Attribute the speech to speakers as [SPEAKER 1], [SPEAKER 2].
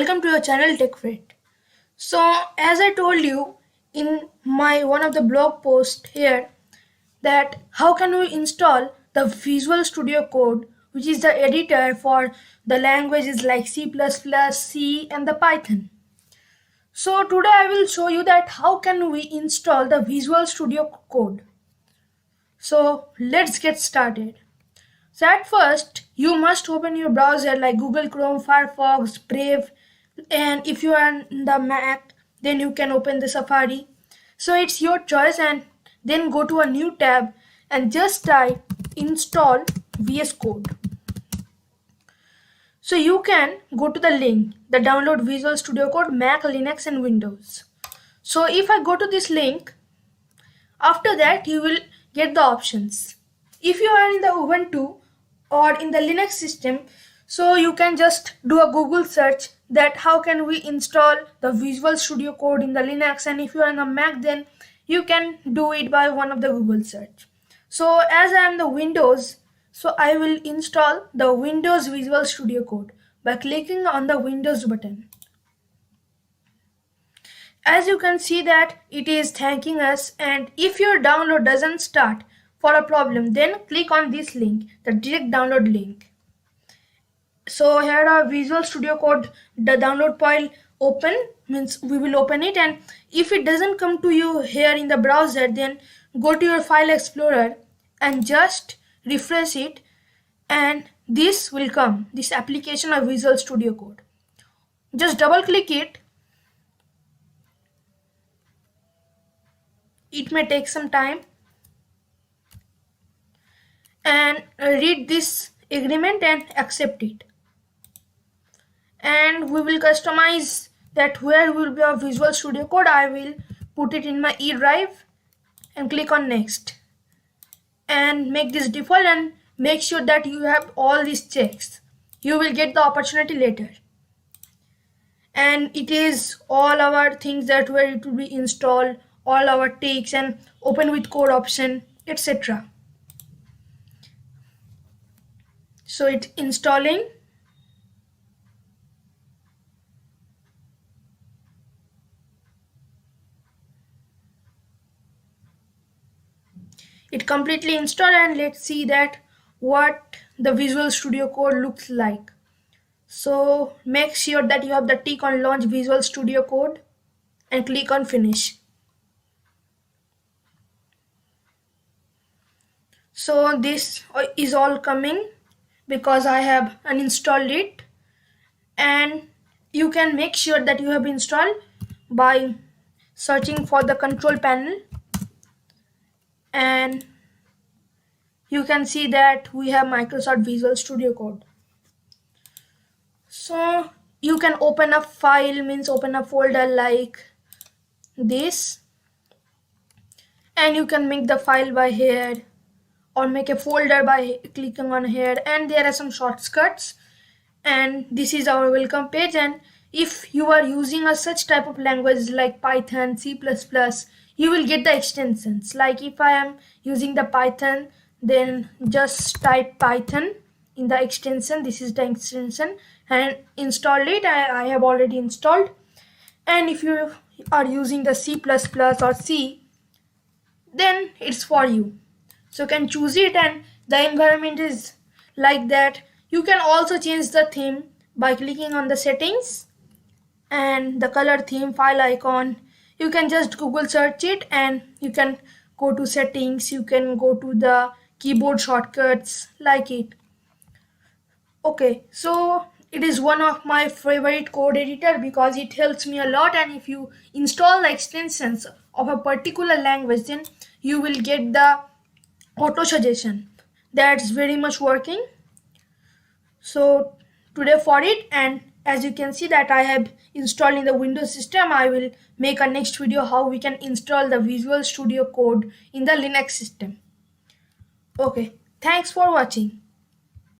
[SPEAKER 1] welcome to your channel TechFit. So as I told you in my one of the blog posts here that how can we install the Visual Studio Code, which is the editor for the languages like C++, C and the Python. So today I will show you that how can we install the Visual Studio Code. So let's get started. So at first, you must open your browser like Google Chrome, Firefox, Brave, and if you are on the Mac, then you can open the Safari. So it's your choice, and then go to a new tab and just type install VS Code. So you can go to the link, the download Visual Studio Code, Mac, Linux and Windows. So if I go to this link, after that you will get the options. If you are in the Ubuntu or in the Linux system, so you can just do a Google search that how can we install the Visual Studio Code in the Linux, and if you are on a Mac, then you can do it by one of the Google search. So as I am the Windows, so I will install the Windows Visual Studio Code by clicking on the Windows button. As you can see that it is thanking us, and if your download doesn't start for a problem, then click on this link, the direct download link. So here our Visual Studio Code, the download file open means we will open it, and if it doesn't come to you here in the browser, then go to your file explorer and just refresh it, and this will come, this application of Visual Studio Code. Just double click it. It may take some time, and read this agreement and accept it. And we will customize that where will be our Visual Studio Code. I will put it in my E drive and click on next and make this default, and make sure that you have all these checks. You will get the opportunity later, and it is all our things that where it will be installed, all our takes and open with code option, etc. So it's installing. It completely installed, and let's see that what the Visual Studio Code looks like. So make sure that you have the tick on launch Visual Studio Code and click on finish. So this is all coming because I have uninstalled it, and you can make sure that you have installed by searching for the control panel, and you can see that we have Microsoft Visual Studio Code. So you can open a file, means open a folder like this, and you can make the file by here or make a folder by clicking on here, and there are some shortcuts, and this is our welcome page. And if you are using a such type of language like Python, C++, you will get the extensions. Like if I am using the Python, then just type Python in the extension. This is the extension, and install it. I have already installed. And if you are using the C++ or C, then it's for you. So you can choose it, and the environment is like that. You can also change the theme by clicking on the settings and the color theme file icon. You can just Google search it, and you can go to settings, you can go to the keyboard shortcuts like it. Okay, so it is one of my favorite code editor because it helps me a lot, and if you install the extensions of a particular language, then you will get the auto suggestion. That's very much working. So today for it, and as you can see that I have installed in the Windows system, I will make a next video how we can install the Visual Studio Code in the Linux system. Okay, thanks for watching.